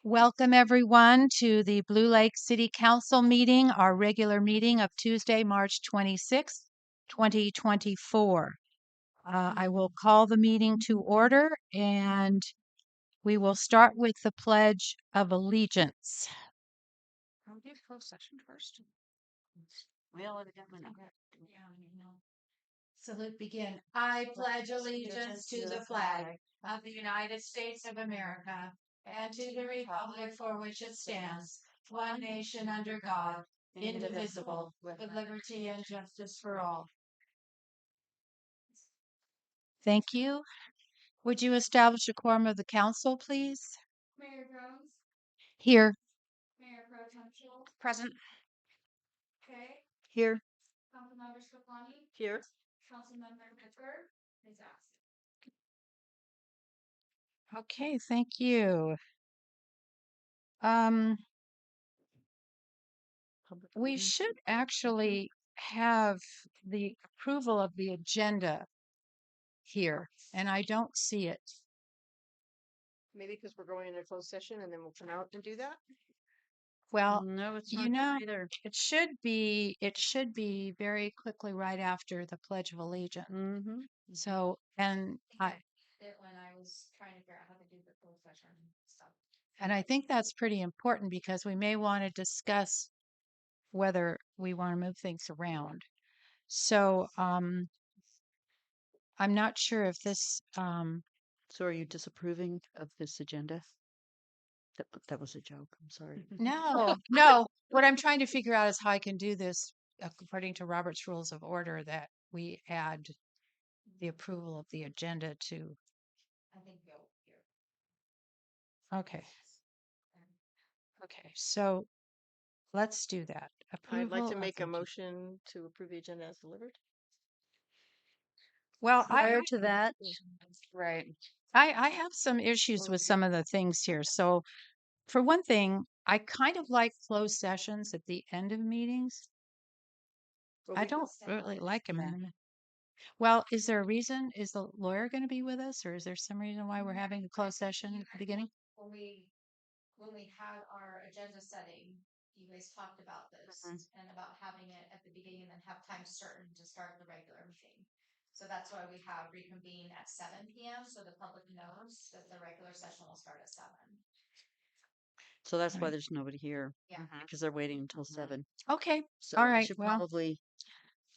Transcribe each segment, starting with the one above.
Welcome, everyone, to the Blue Lake City Council meeting, our regular meeting of Tuesday, March 26th, 2024. I will call the meeting to order, and we will start with the Pledge of Allegiance. I'll do closed session first. We all evidently know. Salute begin. I pledge allegiance to the flag of the United States of America and to the republic for which it stands, one nation under God, indivisible, with liberty and justice for all. Thank you. Would you establish a quorum of the council, please? Mayor Jones, Here. Mayor Pro Tem Schultz, Present. Kay, Here. Councilmember Sclafani, Here. Councilmember Pittsburgh is absent. Okay, thank you. Um, we should actually have the approval of the agenda here, and I don't see it. Maybe because we're going into closed session and then we'll come out and do that. Well, No, it's you not know, either. it should be very quickly right after the Pledge of Allegiance. Mm-hmm. So, and When I was trying to figure out how to do the closed session stuff. I think that's pretty important because we may want to discuss whether we want to move things around. So, I'm not sure if this, So are you disapproving of this agenda? That was a joke. I'm sorry. no. What I'm trying to figure out is how I can do this according to Robert's Rules of Order, that we add the approval of the agenda to. I think go here. Okay. Okay. So let's do that. I'd like to Approval make of a motion to approve the agenda as delivered. Well, Prior to that, Right. I have some issues with some of the things here. So for one thing, I kind of like closed sessions at the end of meetings. Well, I we- don't really like them in the. Well, is there a reason? Is the lawyer going to be with us, or is there some reason why we're having a closed session at the beginning? When we had our agenda setting, you guys talked about this and about having it at the beginning and then have time certain to start the regular meeting. So that's why we have reconvene at 7 p.m. so the public knows that the regular session will start at 7. so that's why Right. there's nobody here Yeah. because they're waiting until 7. Okay. So All we right. should Well, probably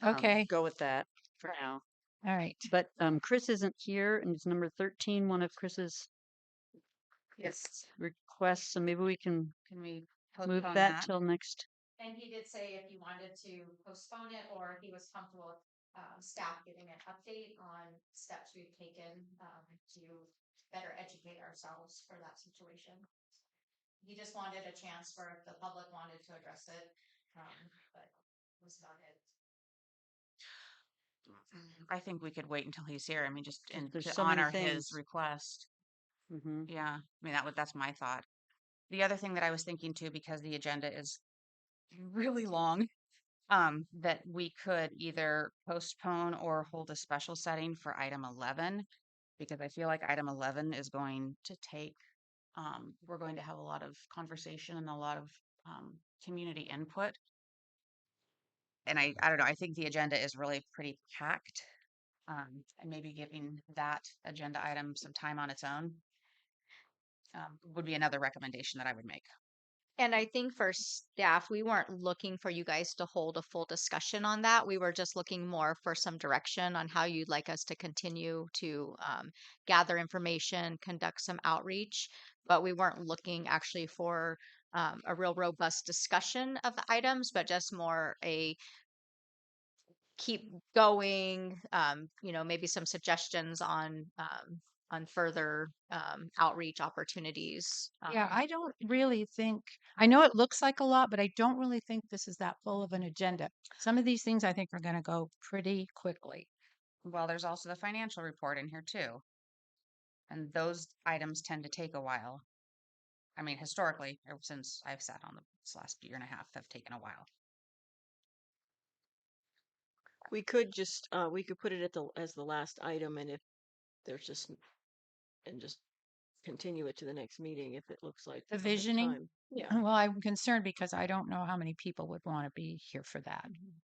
okay. go with that for now. All right. But Chris isn't here, and it's number 13, one of Chris's Yes. requests. So maybe we can Can we move postpone that till next. And he did say if you wanted to postpone it or he was comfortable with staff giving an update on steps we've taken to better educate ourselves for that situation. He just wanted a chance for if the public wanted to address it, but it was about it. I think we could wait until he's here. I mean, just There's to so many honor his things. request. Mm-hmm. Yeah. I mean, that's my thought. The other thing that I was thinking too, because the agenda is really long, that we could either postpone or hold a special setting for item 11, because I feel like item 11 is going to take, we're going to have a lot of conversation and a lot of community input. And I don't know, I think the agenda is really pretty packed. And maybe giving that agenda item some time on its own would be another recommendation that I would make. And I think for staff, we weren't looking for you guys to hold a full discussion on that. We were just looking more for some direction on how you'd like us to continue to gather information, conduct some outreach. But we weren't looking actually for a real robust discussion of the items, but just more a keep going, maybe some suggestions on further outreach opportunities. Yeah, I don't really think, I know it looks like a lot, but I don't really think this is that full of an agenda. Some of these things I think are going to go pretty quickly. Well, there's also the financial report in here too. And those items tend to take a while. I mean, historically, ever since I've sat on this last year and a half, have taken a while. We could just we could put it at as the last item, and if there's just continue it to the next meeting if it looks like. The we don't have visioning? time. Yeah. Well, I'm concerned because I don't know how many people would want to be here for that.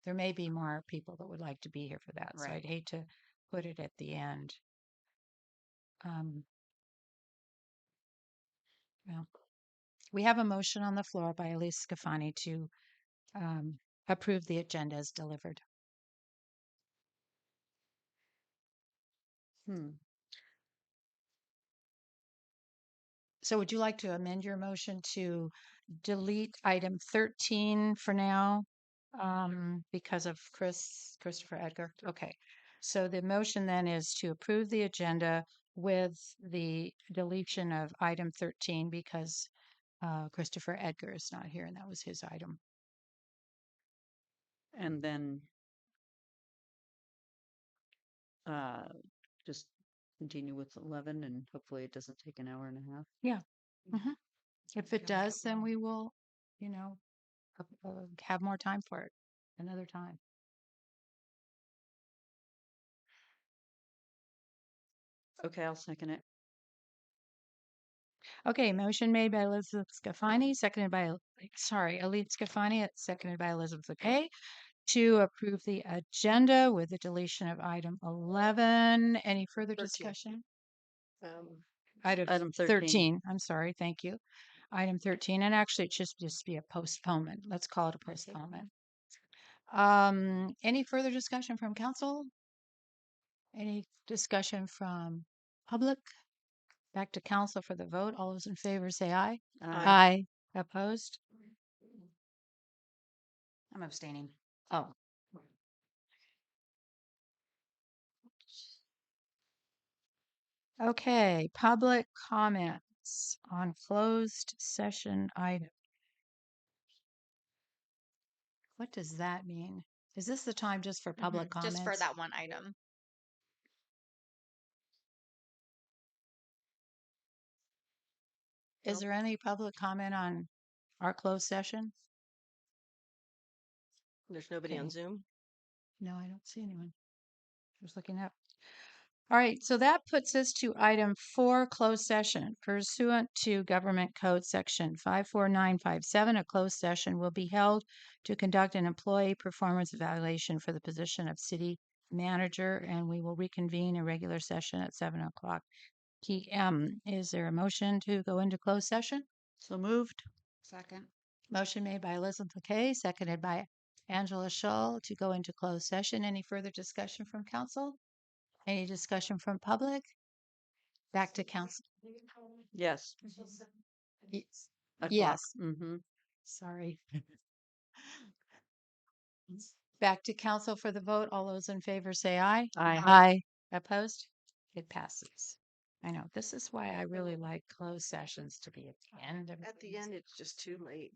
There may be more people that would like to be here for that, so Right. I'd hate to put it at the end. Well, we have a motion on the floor by Elise Scafani to approve the agenda as delivered. So would you like to amend your motion to delete item 13 for now because of Christopher Edgar? Okay. So the motion then is to approve the agenda with the deletion of item 13 because Christopher Edgar is not here and that was his item. And then just continue with 11 and hopefully it doesn't take an hour and a half. Yeah. Mhm. If it Can we does, get then one? we will, have more time for it another time. Okay, I'll second it. Okay, motion made by Elizabeth Scafani, seconded by, Elite Scafani, seconded by Elizabeth McKay to approve the agenda with the deletion of item 11. Any further 13. discussion? Um, Item Item 13. 13. I'm sorry. Thank you. Item 13. And actually, it should just be a postponement. Let's call it a postponement. Any further discussion from council? Any discussion from public? Back to council for the vote. All those in favor say aye. Aye. Opposed? I'm abstaining. Oh. Okay, public comments on closed session item. What does that mean? Is this the time just for public comments? Just for that one item. Is there any public comment on our closed session? There's nobody on Okay. Zoom. No, I don't see anyone. I was looking up. All right, so that puts us to item 4, closed session. Pursuant to Government Code Section 54957, a closed session will be held to conduct an employee performance evaluation for the position of city manager, and we will reconvene a regular session at 7:00 p.m. Is there a motion to go into closed session? So moved. Second. Motion made by Elizabeth McKay, seconded by Angela Shull to go into closed session. Any further discussion from council? Any discussion from public? Back to council. Yes. Yes. A clock. Yes. Mm-hmm. Sorry. Back to council for the vote. All those in favor say aye. Aye. Aye. Opposed? It passes. I know. This is why I really like closed sessions to be at the end of At the end, it's just too late.